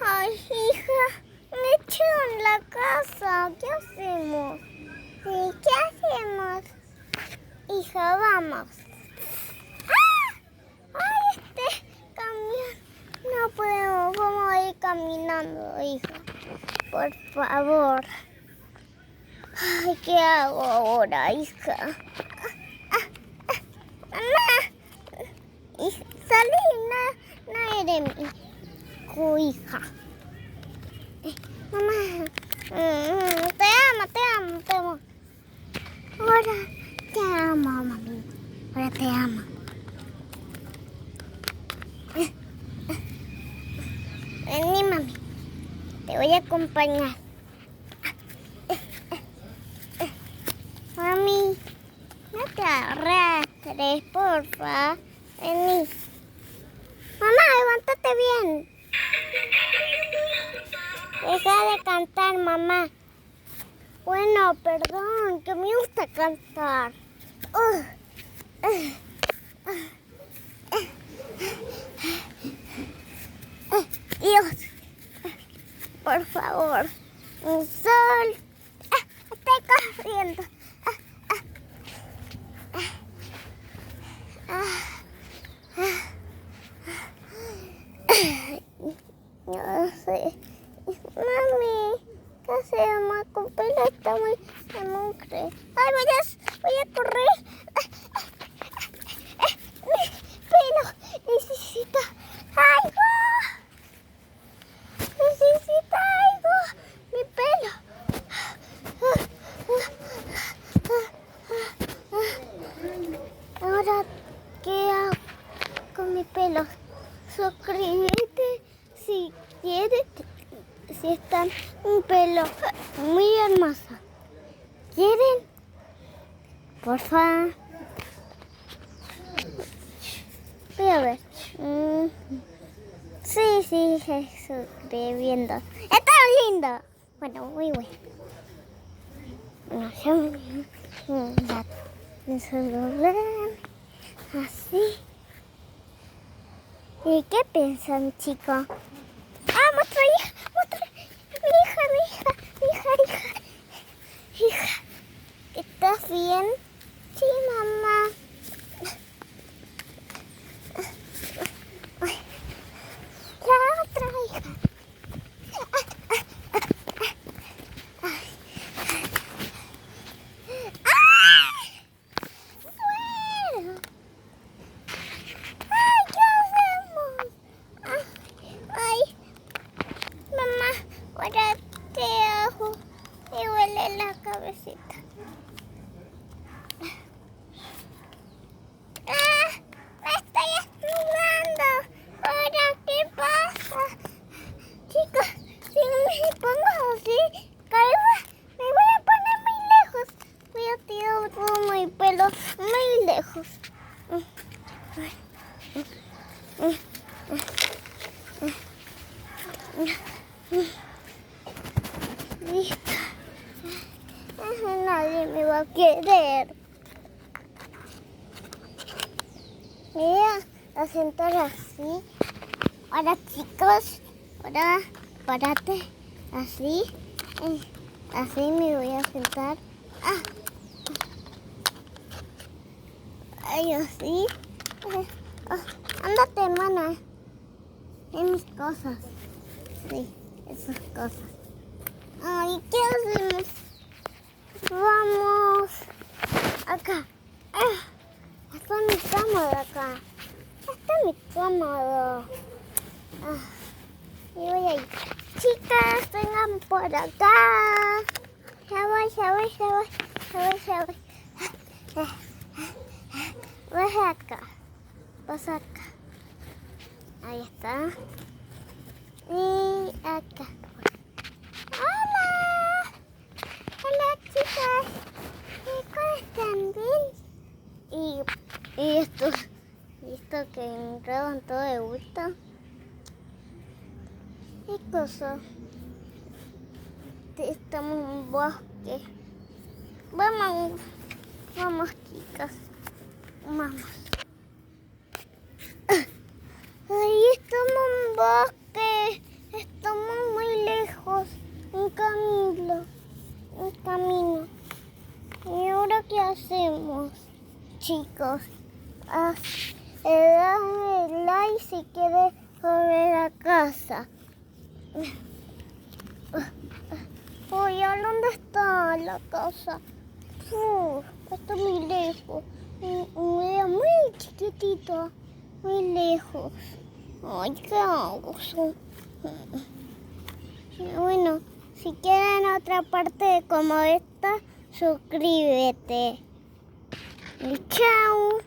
Ay, hija, me echaron la casa. ¿Qué hacemos? Sí, ¿qué hacemos? Hija, vamos. ¡Ah! ¡Ay, este camión! No podemos, vamos a ir caminando, hija. Por favor. Ay, ¿qué hago ahora, hija? Mamá. Hija, salí, no eres mi hija. Mamá. Te amo. Ahora te amo, mami. Ahora te amo. Vení, mami. Te voy a acompañar. Mami, no te arrastres, porfa. Vení. Mamá, levántate bien. Deja de cantar, mamá. Bueno, perdón, que me gusta cantar. Dios, por favor, un sol. Estoy corriendo. No sé. Mami, ¿qué hacemos? Con pelo está muy mugre. Ay, voy a correr. Mi pelo necesita algo. Necesita algo. Mi pelo. Ahora, ¿qué hago con mi pelo? Suscríbete si quieres, si están un pelo muy hermoso. ¿Quieren? Por favor. Voy a ver. Sí, suscribiendo. Está lindo. Bueno, muy bueno. No sé. Mi celular. Así. ¿Y qué piensan, chicos? Muestra, mi hija. ¿Estás bien? Sí, mamá. La otra hija. ¡Suero! Ay, mamá, ahora te hago. Me duele la cabecita. Me estoy estrujando. Ahora, ¿qué pasa? Chicos, si me pongo así, me voy a poner muy lejos. Voy a tirar todo mi pelo muy lejos. Listo. Nadie me va a querer. Me voy a sentar así. Ahora, chicos, ahora párate así. Así me voy a sentar. Ay, así. Ándate, hermana. En mis cosas. Sí, esas cosas. Ay, ¿qué hacemos? Vamos. Acá. Está mi cama acá. Está mi cama. Y voy a ir. Chicas, vengan por acá. Ya voy. Vas acá. Ahí está. Y acá. Hola, chicas. ¿Cómo están? ¿Bien? Y esto que entraban todo de gusto. ¿Qué cosa? Estamos en un bosque. Vamos, chicas. Vamos. Ahí estamos en un bosque. Estamos el camino. ¿Y ahora qué hacemos, chicos? Dale like si quieres volver a casa. Oye, ¿dónde está la casa? Está muy lejos. Muy chiquitito, muy lejos. Ay, ¿qué hago? Bueno, si quieren otra parte como esta, suscríbete. Y chao.